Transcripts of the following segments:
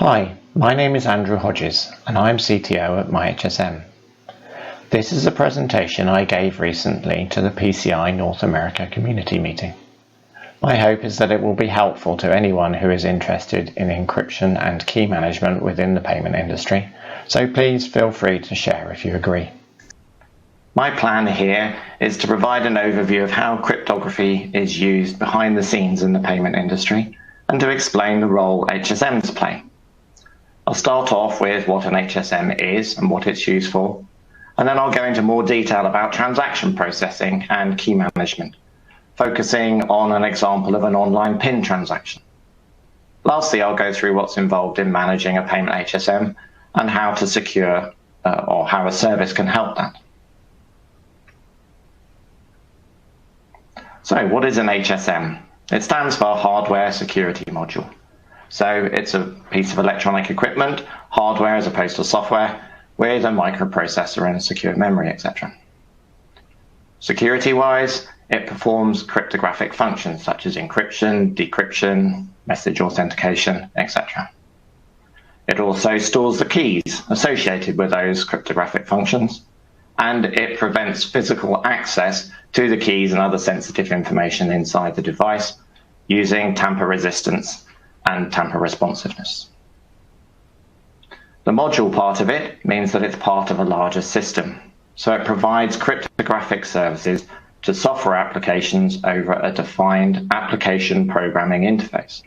Hi, my name is Andrew Hodges and I'm CTO at MYHSM. This is a presentation I gave recently to the PCI North America community meeting. My hope is that it will be helpful to anyone who is interested in encryption and key management within the payment industry, so please feel free to share if you agree. My plan here is to provide an overview of how cryptography is used behind the scenes in the payment industry and to explain the role HSMs play. I'll start off with what an HSM is and what it's used for, and then I'll go into more detail about transaction processing and key management, focusing on an example of an online PIN transaction. Lastly, I'll go through what's involved in managing a payment HSM and how to secure or how a service can help that. So what is an HSM? It stands for Hardware Security Module. So it's a piece of electronic equipment, hardware as opposed to software, with a microprocessor and a secure memory, etc. Security-wise, it performs cryptographic functions such as encryption, decryption, message authentication, etc. It also stores the keys associated with those cryptographic functions, and it prevents physical access to the keys and other sensitive information inside the device using tamper resistance and tamper responsiveness. The module part of it means that it's part of a larger system, so it provides cryptographic services to software applications over a defined application programming interface.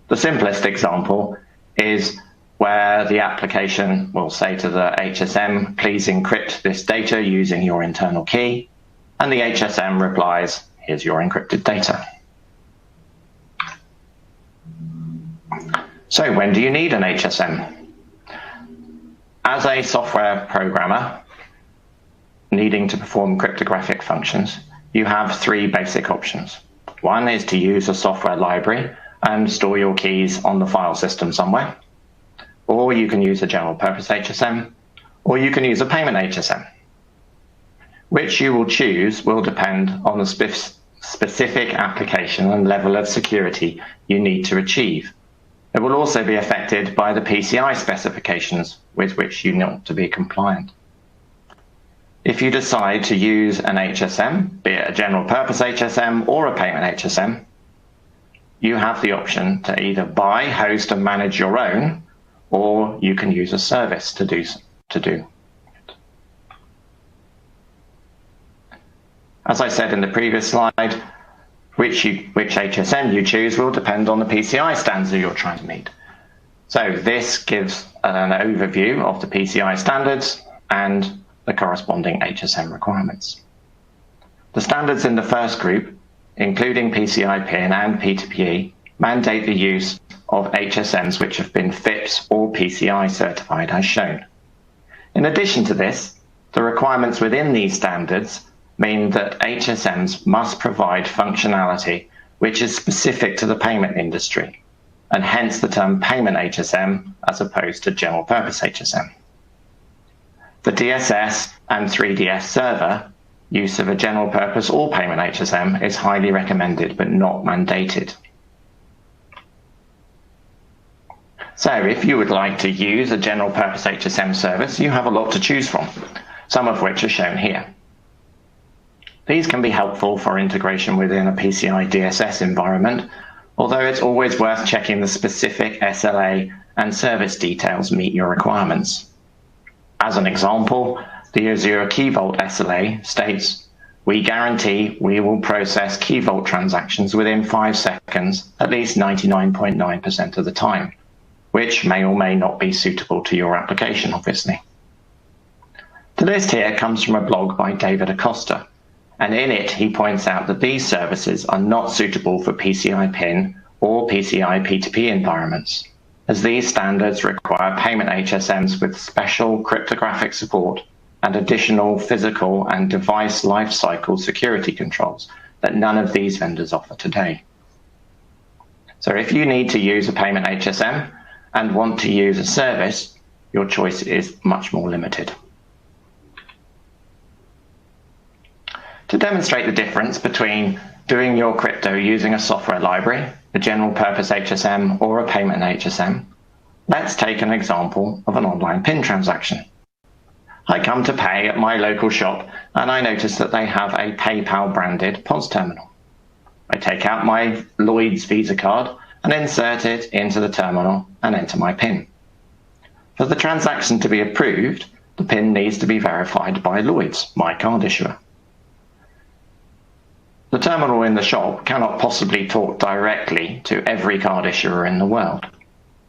The simplest example is where the application will say to the HSM, please encrypt this data using your internal key, and the HSM replies, here's your encrypted data. So when do you need an HSM? As a software programmer needing to perform cryptographic functions, you have three basic options. One is to use a software library and store your keys on the file system somewhere. Or you can use a general purpose HSM, or you can use a payment HSM. Which you will choose will depend on the specific application and level of security you need to achieve. It will also be affected by the PCI specifications with which you need to be compliant. If you decide to use an HSM, be it a general purpose HSM or a payment HSM, you have the option to either buy, host and manage your own, or you can use a service to do. As I said in the previous slide, which HSM you choose will depend on the PCI standards you're trying to meet. So this gives an overview of the PCI standards and the corresponding HSM requirements. The standards in the first group, including PCI PIN and P2P, mandate the use of HSMs which have been FIPS or PCI certified as shown. In addition to this, the requirements within these standards mean that HSMs must provide functionality which is specific to the payment industry, and hence the term Payment HSM as opposed to General Purpose HSM. The DSS and 3DS server use of a General Purpose or Payment HSM is highly recommended but not mandated. So if you would like to use a General Purpose HSM service, you have a lot to choose from, some of which are shown here. These can be helpful for integration within a PCI DSS environment, although it's always worth checking the specific SLA and service details meet your requirements. As an example, the Azure Key Vault SLA states, we guarantee we will process Key Vault transactions within 5 seconds, at least 99.9% of the time, which may or may not be suitable to your application, obviously. The list here comes from a blog by David Acosta, and in it he points out that these services are not suitable for PCI PIN or PCI P2P environments, as these standards require payment HSMs with special cryptographic support and additional physical and device lifecycle security controls that none of these vendors offer today. So if you need to use a payment HSM and want to use a service, your choice is much more limited. To demonstrate the difference between doing your crypto using a software library, a general purpose HSM or a payment HSM, Let's take an example of an online PIN transaction. I come to pay at my local shop and I notice that they have a PayPal branded POS terminal. I take out my Lloyds Visa card and insert it into the terminal and enter my PIN. For the transaction to be approved, the PIN needs to be verified by Lloyds, my card issuer. The terminal in the shop cannot possibly talk directly to every card issuer in the world,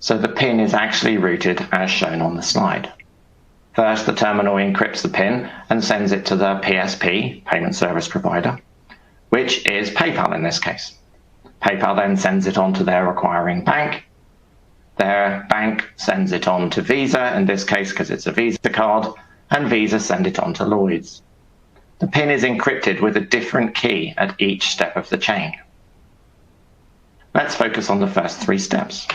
so the PIN is actually routed as shown on the slide. First, the terminal encrypts the PIN and sends it to the PSP, payment service provider, which is PayPal in this case. PayPal then sends it on to their acquiring bank. Their bank sends it on to Visa, in this case because it's a Visa card, and Visa send it on to Lloyds. The PIN is encrypted with a different key at each step of the chain. Let's focus on the first three steps.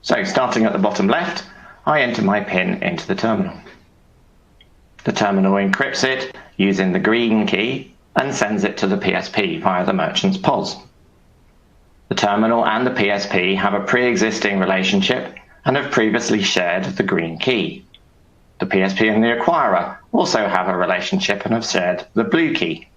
So, starting at the bottom left, I enter my PIN into the terminal. The terminal encrypts it using the green key and sends it to the PSP via the merchant's POS. The terminal and the PSP have a pre-existing relationship and have previously shared the green key. The PSP and the acquirer also have a relationship and have shared the blue key.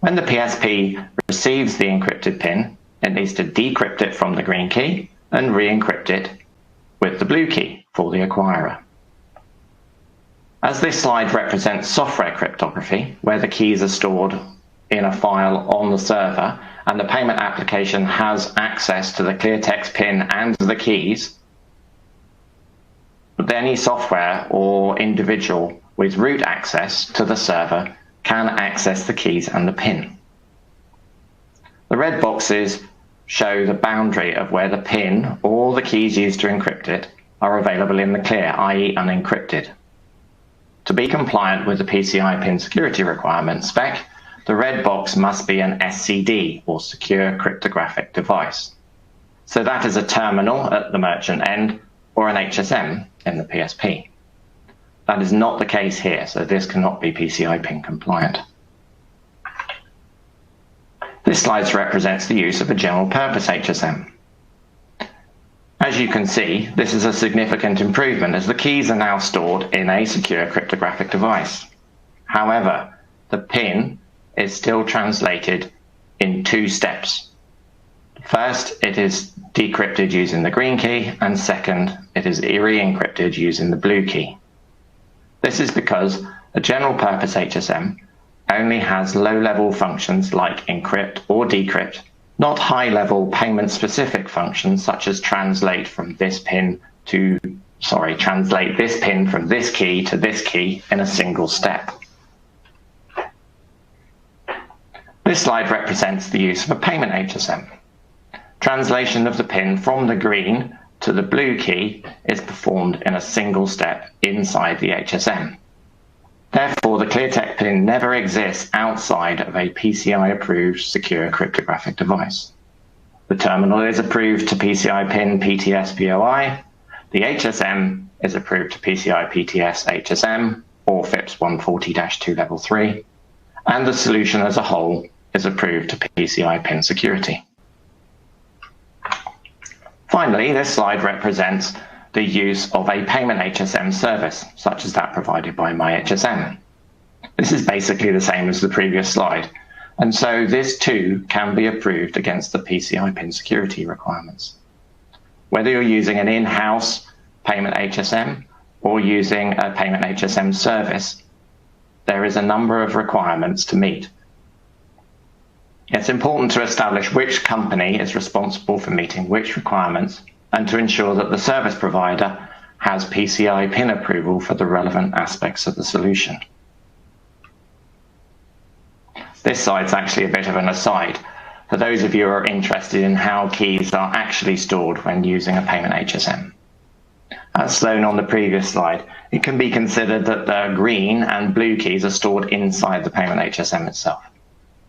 When the PSP receives the encrypted PIN, it needs to decrypt it from the green key and re-encrypt it with the blue key for the acquirer. As this slide represents software cryptography, where the keys are stored in a file on the server and the payment application has access to the clear text PIN and the keys, but any software or individual with root access to the server can access the keys and the PIN. The red boxes show the boundary of where the PIN or the keys used to encrypt it are available in the clear, i.e. unencrypted. To be compliant with the PCI PIN security requirement spec, the red box must be an SCD, or secure cryptographic device. So that is a terminal at the merchant end or an HSM in the PSP. That is not the case here, so this cannot be PCI PIN compliant. This slide represents the use of a general purpose HSM. As you can see, this is a significant improvement as the keys are now stored in a secure cryptographic device. However, the PIN is still translated in two steps. First, it is decrypted using the green key, and second, it is re-encrypted using the blue key. This is because a general purpose HSM only has low-level functions like encrypt or decrypt, not high-level payment-specific functions such as translate this pin from this key to this key in a single step. This slide represents the use of a payment HSM. Translation of the PIN from the green to the blue key is performed in a single step inside the HSM. Therefore, the cleartext PIN never exists outside of a PCI-approved secure cryptographic device. The terminal is approved to PCI PIN PTS POI, the HSM is approved to PCI PTS HSM or FIPS 140-2 Level 3, and the solution as a whole is approved to PCI PIN security. Finally, this slide represents the use of a Payment HSM service, such as that provided by MYHSM. This is basically the same as the previous slide, and so this too can be approved against the PCI PIN security requirements. Whether you're using an in-house Payment HSM or using a Payment HSM service, there is a number of requirements to meet. It's important to establish which company is responsible for meeting which requirements and to ensure that the service provider has PCI PIN approval for the relevant aspects of the solution. This slide's actually a bit of an aside for those of you who are interested in how keys are actually stored when using a Payment HSM. As shown on the previous slide, it can be considered that the green and blue keys are stored inside the Payment HSM itself.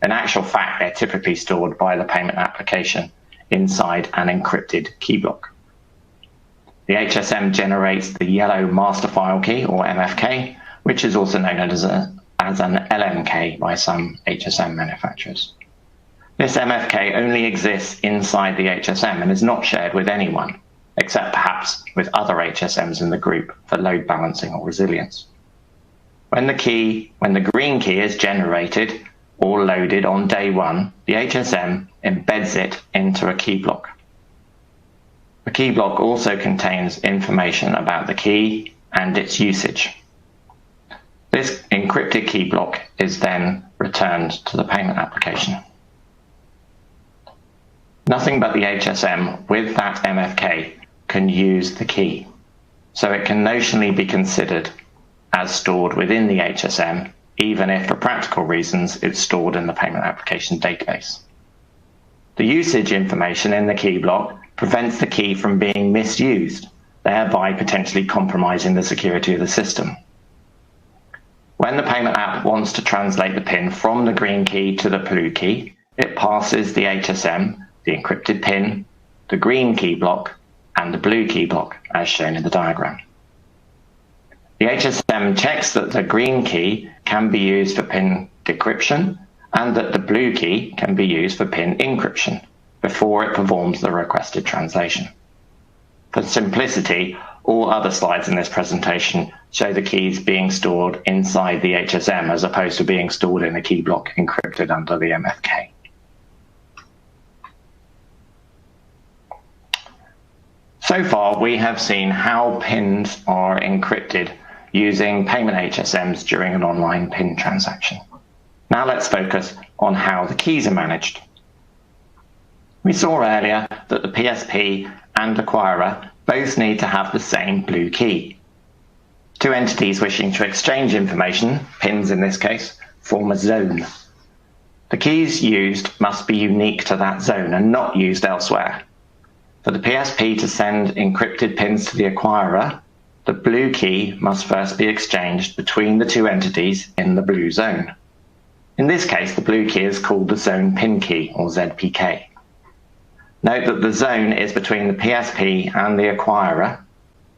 In actual fact, they're typically stored by the payment application inside an encrypted key block. The HSM generates the yellow master file key, or MFK, which is also known as an LMK by some HSM manufacturers. This MFK only exists inside the HSM and is not shared with anyone, except perhaps with other HSMs in the group for load balancing or resilience. When the green key is generated or loaded on day one, the HSM embeds it into a key block. The key block also contains information about the key and its usage. This encrypted key block is then returned to the payment application. Nothing but the HSM with that MFK can use the key, so it can notionally be considered as stored within the HSM, even if for practical reasons it's stored in the payment application database. The usage information in the key block prevents the key from being misused, thereby potentially compromising the security of the system. When the payment app wants to translate the PIN from the green key to the blue key, it passes the HSM, the encrypted PIN, the green key block, and the blue key block, as shown in the diagram. The HSM checks that the green key can be used for PIN decryption and that the blue key can be used for PIN encryption before it performs the requested translation. For simplicity, all other slides in this presentation show the keys being stored inside the HSM as opposed to being stored in a key block encrypted under the MFK. So far, we have seen how PINs are encrypted using Payment HSMs during an online PIN transaction. Now let's focus on how the keys are managed. We saw earlier that the PSP and acquirer both need to have the same blue key. Two entities wishing to exchange information, PINs in this case, form a zone. The keys used must be unique to that zone and not used elsewhere. For the PSP to send encrypted PINs to the acquirer, the blue key must first be exchanged between the two entities in the blue zone. In this case, the blue key is called the zone PIN key, or ZPK. Note that the zone is between the PSP and the acquirer.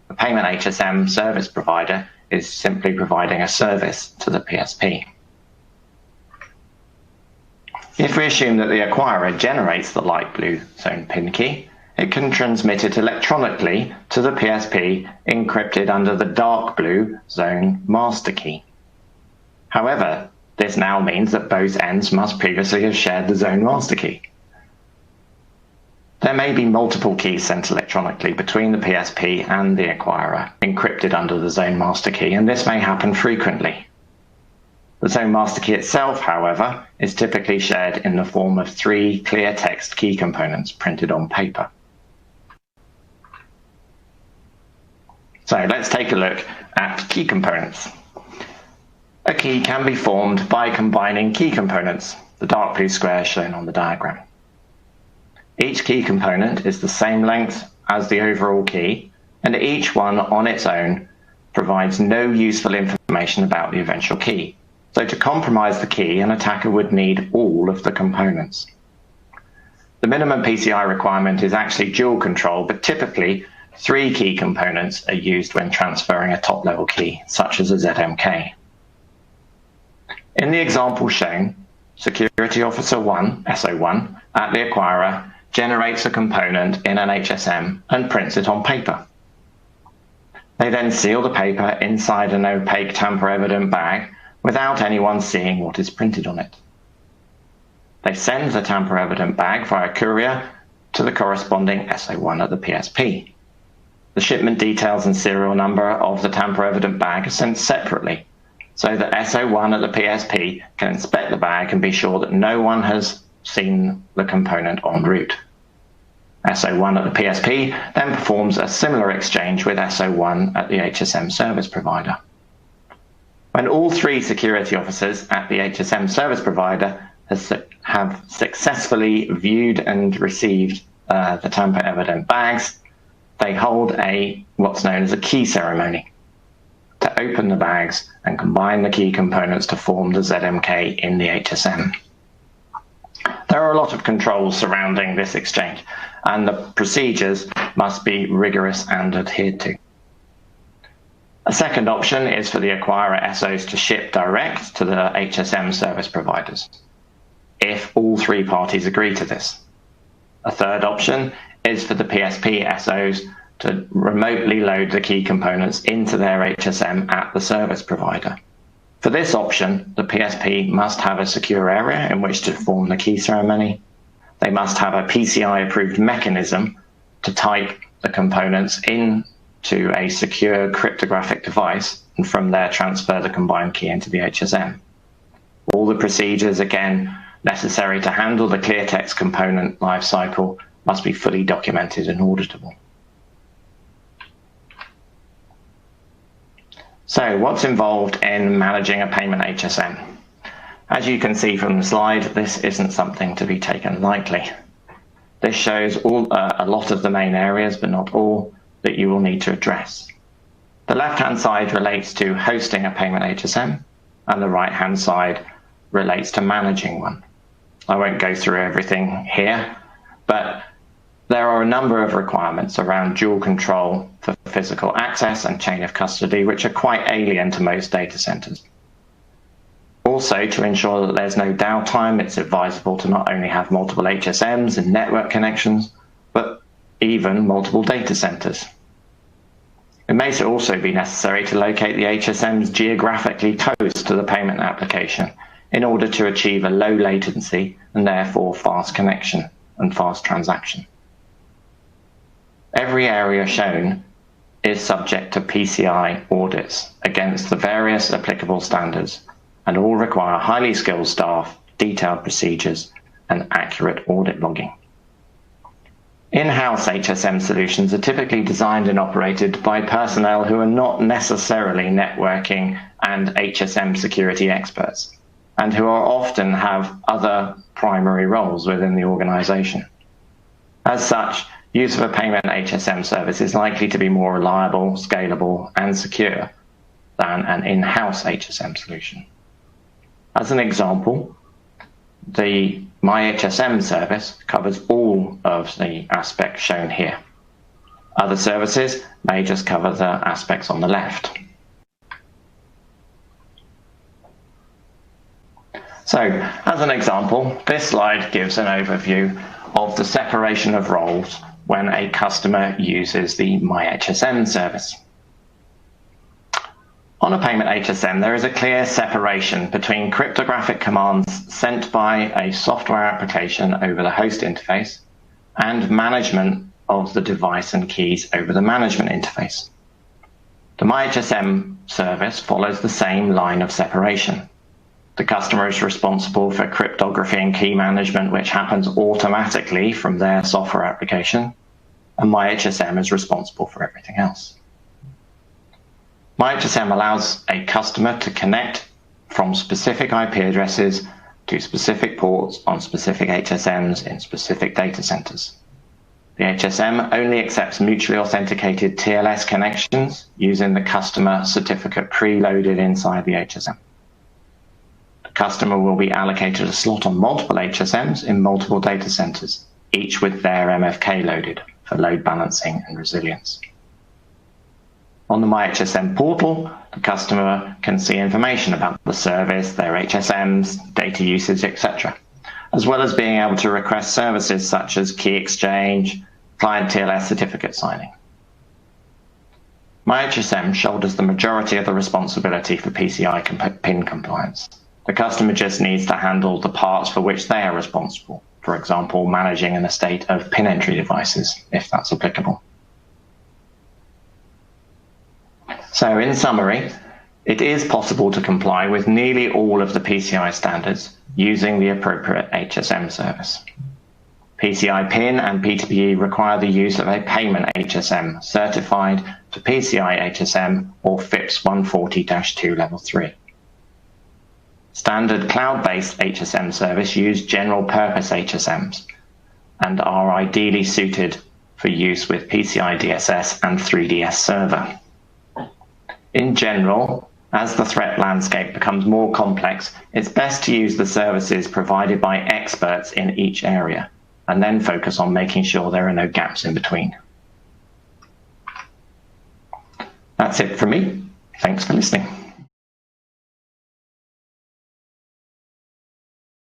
The Payment HSM service provider is simply providing a service to the PSP. If we assume that the acquirer generates the light blue zone PIN key, it can transmit it electronically to the PSP encrypted under the dark blue zone master key. However, this now means that both ends must previously have shared the zone master key. There may be multiple keys sent electronically between the PSP and the acquirer, encrypted under the zone master key, and this may happen frequently. The zone master key itself, however, is typically shared in the form of 3 clear text key components printed on paper. So let's take a look at key components. A key can be formed by combining key components, the dark blue square shown on the diagram. Each key component is the same length as the overall key, and each one on its own provides no useful information about the eventual key. So to compromise the key, an attacker would need all of the components. The minimum PCI requirement is actually dual control, but typically 3 key components are used when transferring a top-level key, such as a ZMK. In the example shown, Security Officer 1, SO1, at the acquirer generates a component in an HSM and prints it on paper. They then seal the paper inside an opaque tamper-evident bag without anyone seeing what is printed on it. They send the tamper-evident bag via courier to the corresponding SO1 at the PSP. The shipment details and serial number of the tamper-evident bag are sent separately, so that SO1 at the PSP can inspect the bag and be sure that no one has seen the component en route. SO1 at the PSP then performs a similar exchange with SO1 at the HSM service provider. When all 3 security officers at the HSM service provider have successfully viewed and received the tamper-evident bags, they hold what's known as a key ceremony to open the bags and combine the key components to form the ZMK in the HSM. There are a lot of controls surrounding this exchange, and the procedures must be rigorous and adhered to. A second option is for the acquirer SOs to ship direct to the HSM service providers. if all three parties agree to this. A third option is for the PSP SOs to remotely load the key components into their HSM at the service provider. For this option, the PSP must have a secure area in which to perform the key ceremony. They must have a PCI-approved mechanism to type the components into a secure cryptographic device and from there transfer the combined key into the HSM. All the procedures, again, necessary to handle the clear text component lifecycle must be fully documented and auditable. So what's involved in managing a payment HSM? As you can see from the slide, this isn't something to be taken lightly. This shows a lot of the main areas, but not all, that you will need to address. The left-hand side relates to hosting a payment HSM, and the right-hand side relates to managing one. I won't go through everything here, but there are a number of requirements around dual control for physical access and chain of custody, which are quite alien to most data centers. Also, to ensure that there's no downtime, it's advisable to not only have multiple HSMs and network connections, but even multiple data centers. It may also be necessary to locate the HSMs geographically close to the payment application in order to achieve a low latency and therefore fast connection and fast transaction. Every area shown is subject to PCI audits against the various applicable standards, and all require highly skilled staff, detailed procedures, and accurate audit logging. In-house HSM solutions are typically designed and operated by personnel who are not necessarily networking and HSM security experts, and who are often have other primary roles within the organization. As such, use of a payment HSM service is likely to be more reliable, scalable, and secure than an in-house HSM solution. As an example, the MYHSM service covers all of the aspects shown here. Other services may just cover the aspects on the left. So, as an example, this slide gives an overview of the separation of roles when a customer uses the MYHSM service. On a payment HSM, there is a clear separation between cryptographic commands sent by a software application over the host interface and management of the device and keys over the management interface. The MYHSM service follows the same line of separation. The customer is responsible for cryptography and key management, which happens automatically from their software application, and MYHSM is responsible for everything else. MYHSM allows a customer to connect from specific IP addresses to specific ports on specific HSMs in specific data centers. The HSM only accepts mutually authenticated TLS connections using the customer certificate preloaded inside the HSM. The customer will be allocated a slot on multiple HSMs in multiple data centers, each with their MFK loaded for load balancing and resilience. On the MYHSM portal, the customer can see information about the service, their HSMs, data usage, etc., as well as being able to request services such as key exchange, client TLS certificate signing. MYHSM shoulders the majority of the responsibility for PCI PIN compliance. The customer just needs to handle the parts for which they are responsible, for example, managing an estate of PIN entry devices, if that's applicable. So in summary, it is possible to comply with nearly all of the PCI standards using the appropriate HSM service. PCI PIN and P2PE require the use of a payment HSM certified to PCI HSM or FIPS 140-2 level 3. Standard cloud-based HSM service use general purpose HSMs and are ideally suited for use with PCI DSS and 3DS server. In general, as the threat landscape becomes more complex, it's best to use the services provided by experts in each area, and then focus on making sure there are no gaps in between. That's it from me. Thanks for listening.